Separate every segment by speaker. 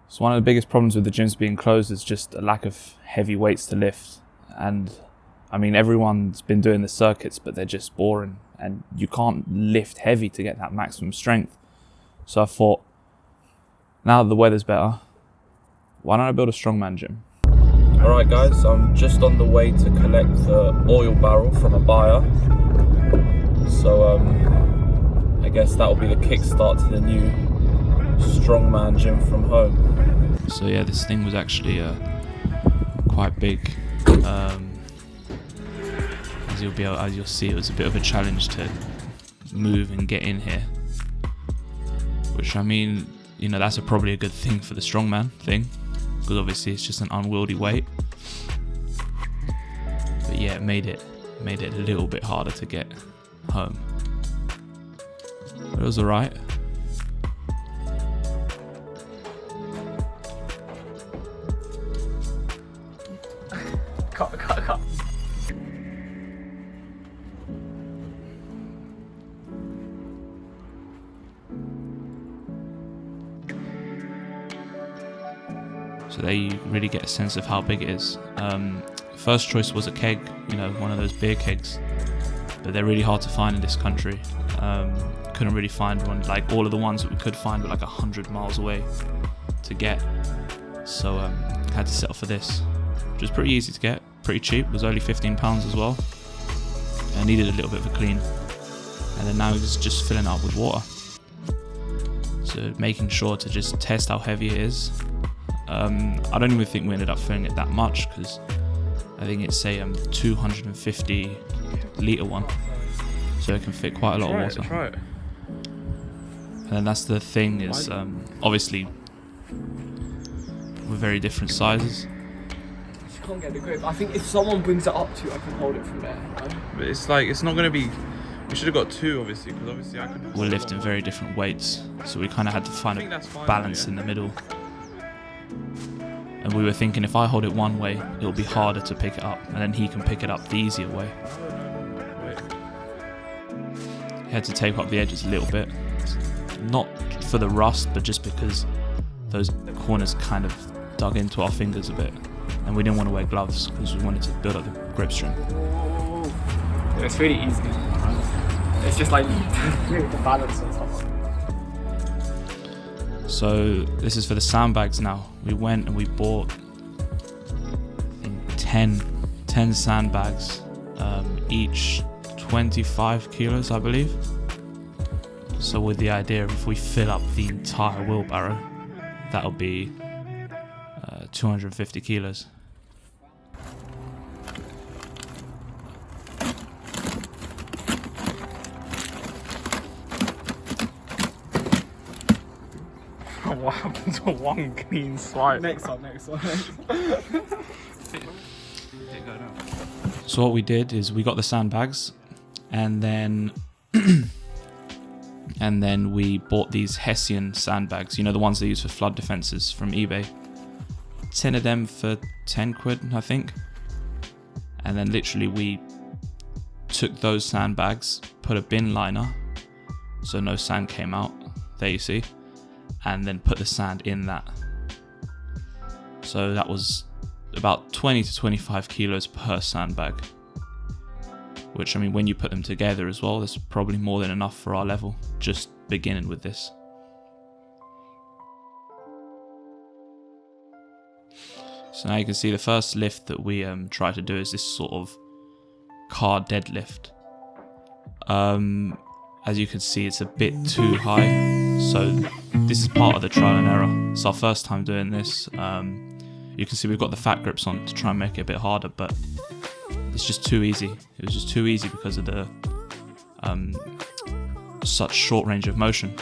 Speaker 1: So one of the biggest problems with the gyms being closed is just a lack of heavy weights to lift. And I mean, everyone's been doing the circuits, but they're just boring and you can't lift heavy to get that maximum strength. So I thought, now that the weather's better, why don't I build a strongman gym? Alright guys, I'm just on the way to collect the oil barrel from a buyer. So I guess that will be the kickstart to the new strongman gym from home. So yeah, this thing was actually quite big. As you'll see, it was a bit of a challenge to move and get in here. Which, I mean, you know, that's probably a good thing for the strongman thing, because obviously it's just an unwieldy weight. But yeah, it made it a little bit harder to get home. But it was alright.
Speaker 2: Cut.
Speaker 1: So there you really get a sense of how big it is. First choice was a keg, you know, one of those beer kegs, but they're really hard to find in this country. Couldn't really find one. Like, all of the ones that we could find were like 100 miles away to get. So had to settle for this, which was pretty easy to get, pretty cheap. It was only £15 as well. I needed a little bit of a clean, and then now it's just filling it up with water. So making sure to just test how heavy it is. I don't even think we ended up filling it that much, because I think it's a 250 litre one, so it can fit quite a lot of water.
Speaker 2: Try it.
Speaker 1: And then that's the thing is, obviously we're very different sizes.
Speaker 2: I just can't get the grip. I think if someone brings it up to you, I can hold it from there. Right?
Speaker 3: But it's like, it's not going to be... We should have got two, obviously, because obviously I could...
Speaker 1: We're lifting very different weights, so we kind of had to find a balance in the middle. And we were thinking, if I hold it one way, it'll be harder to pick it up, and then he can pick it up the easier way. He had to tape up the edges a little bit, not for the rust, but just because those corners kind of dug into our fingers a bit, and we didn't want to wear gloves because we wanted to build up the grip strength.
Speaker 2: It's really easy. It's just like the balance and stuff.
Speaker 1: So this is for the sandbags now. We went and we bought, I think, 10 sandbags, each 25 kilos, I believe. So with the idea of if we fill up the entire wheelbarrow, that'll be 250 kilos.
Speaker 3: What happened to one clean swipe?
Speaker 2: Next one.
Speaker 1: So what we did is we got the sandbags, and then we bought these Hessian sandbags, you know, the ones they use for flood defenses, from eBay. 10 of them for 10 quid, I think. And then literally we took those sandbags, put a bin liner so no sand came out, there you see, and then put the sand in that. So that was about 20 to 25 kilos per sandbag, which, I mean, when you put them together as well, that's probably more than enough for our level, just beginning with this. So now you can see the first lift that we try to do is this sort of car deadlift. As you can see, it's a bit too high, so this is part of the trial and error. It's our first time doing this. You can see we've got the fat grips on to try and make it a bit harder, but it's just too easy. It was just too easy because of the such short range of motion.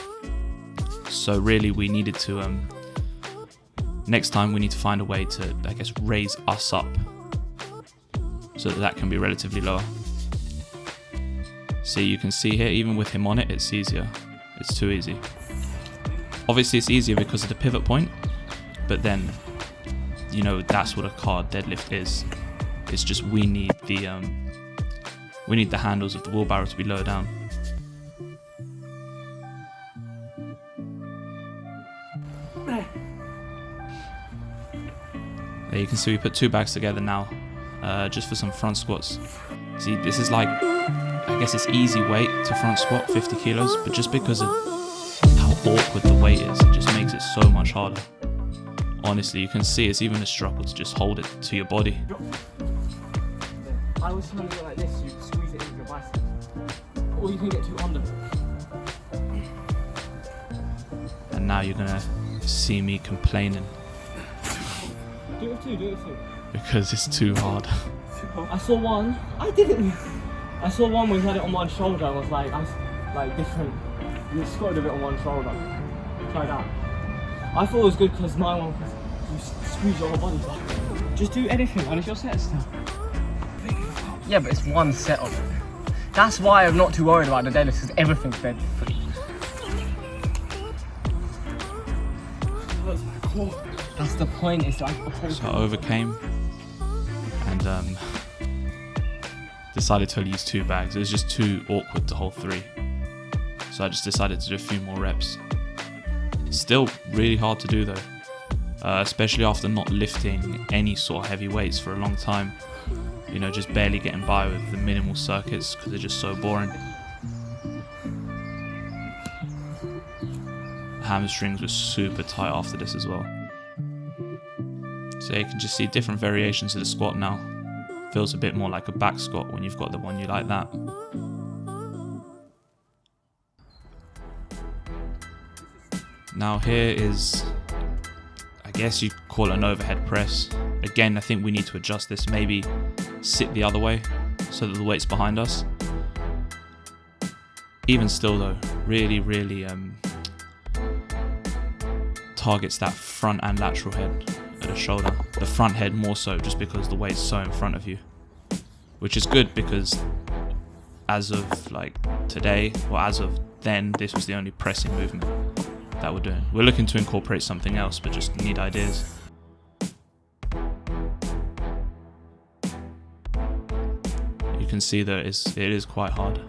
Speaker 1: So really we needed to, next time we need to find a way to, I guess, raise us up so that can be relatively lower. See, you can see here, even with him on it, it's easier. It's too easy. Obviously it's easier because of the pivot point, but then, you know, that's what a car deadlift is. It's just we need the handles of the wheelbarrow to be lower down. There you can see we put 2 bags together now, just for some front squats. See, this is like, I guess it's easy weight to front squat, 50 kilos, but just because of how awkward the weight is, it just makes it so much harder. Honestly, you can see it's even a struggle to just hold it to your body.
Speaker 2: I always try to do it like this, you squeeze it into your biceps. Or you can get too under.
Speaker 1: And now you're gonna see me complaining
Speaker 2: Do it too, do it too.
Speaker 1: because it's too hard.
Speaker 2: I saw one, I didn't. I saw one where he had it on one shoulder and was like, different. You squatted a bit on one shoulder. Try that. I thought it was good because my one, you squeeze your whole body back. Just do anything, and it's your set still. Yeah, but it's one set of it. That's why I'm not too worried about the deadlifts, because everything's dead. That's the point, it's like...
Speaker 1: So I overcame and decided to only use 2 bags. It was just too awkward to hold 3. So I just decided to do a few more reps. Still really hard to do though, especially after not lifting any sort of heavy weights for a long time. You know, just barely getting by with the minimal circuits because they're just so boring. Hamstrings were super tight after this as well. So you can just see different variations of the squat now. Feels a bit more like a back squat when you've got the one you like that. Now here is, I guess you call it an overhead press. Again, I think we need to adjust this, maybe sit the other way so that the weight's behind us. Even still though, really targets that front and lateral head at the shoulder. The front head more so, just because the weight's so in front of you. Which is good because as of like today, or as of then, this was the only pressing movement that we're doing. We're looking to incorporate something else, but just need ideas. You can see that it is quite hard.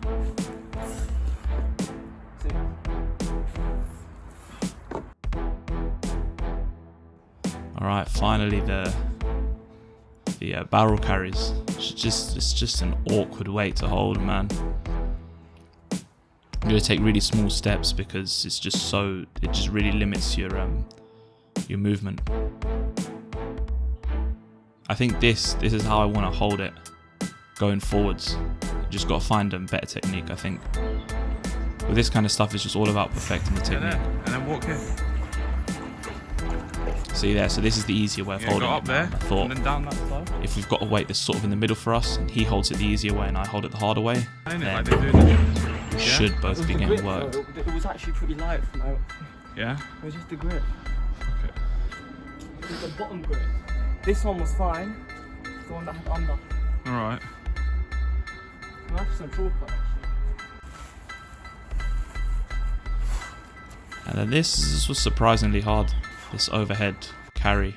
Speaker 1: All right, finally the barrel carries. It's just an awkward weight to hold, man. You're gonna take really small steps because it just really limits your movement. I think this is how I want to hold it going forwards. You just got to find a better technique, I think. With this kind of stuff, it's just all about perfecting the technique.
Speaker 3: And then walk here.
Speaker 1: See there, so this is the easier way of holding
Speaker 3: go
Speaker 1: it.
Speaker 3: up there,
Speaker 1: I thought
Speaker 3: and then down that side.
Speaker 1: if we've got a weight that's sort of in the middle for us, and he holds it the easier way and I hold it the harder way,
Speaker 3: Ain't it
Speaker 1: then
Speaker 3: like they do in the gym?
Speaker 1: we should both be getting work.
Speaker 2: It was actually pretty light from out.
Speaker 3: Yeah?
Speaker 2: It was just the grip.
Speaker 3: Okay.
Speaker 2: It was the bottom grip. This one was fine. It's the one that had under.
Speaker 3: Alright.
Speaker 2: I have some chalk on actually.
Speaker 1: And then this was surprisingly hard, this overhead carry.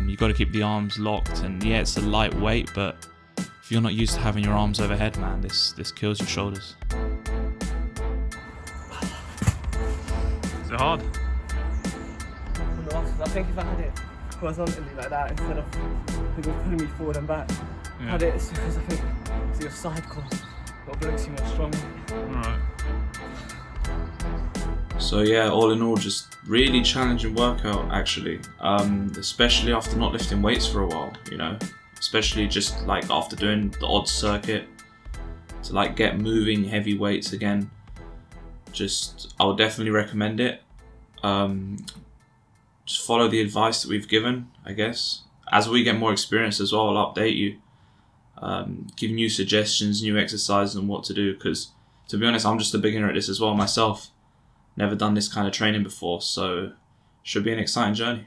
Speaker 1: You got to keep the arms locked, and yeah, it's a light weight, but if you're not used to having your arms overhead, man, this kills your shoulders.
Speaker 3: Is it hard?
Speaker 2: I think if I had it horizontally like that instead of pulling me forward and back,
Speaker 3: Yeah.
Speaker 2: had it because I think it's your side core. Your glutes seem more strong.
Speaker 3: Alright.
Speaker 1: So yeah, all in all, just really challenging workout actually, especially after not lifting weights for a while, you know, especially just like after doing the odd circuit to like get moving heavy weights again. Just, I would definitely recommend it. Just follow the advice that we've given, I guess. As we get more experience as well, I'll update you, give new suggestions, new exercises and what to do, because to be honest, I'm just a beginner at this as well myself. Never done this kind of training before, so should be an exciting journey.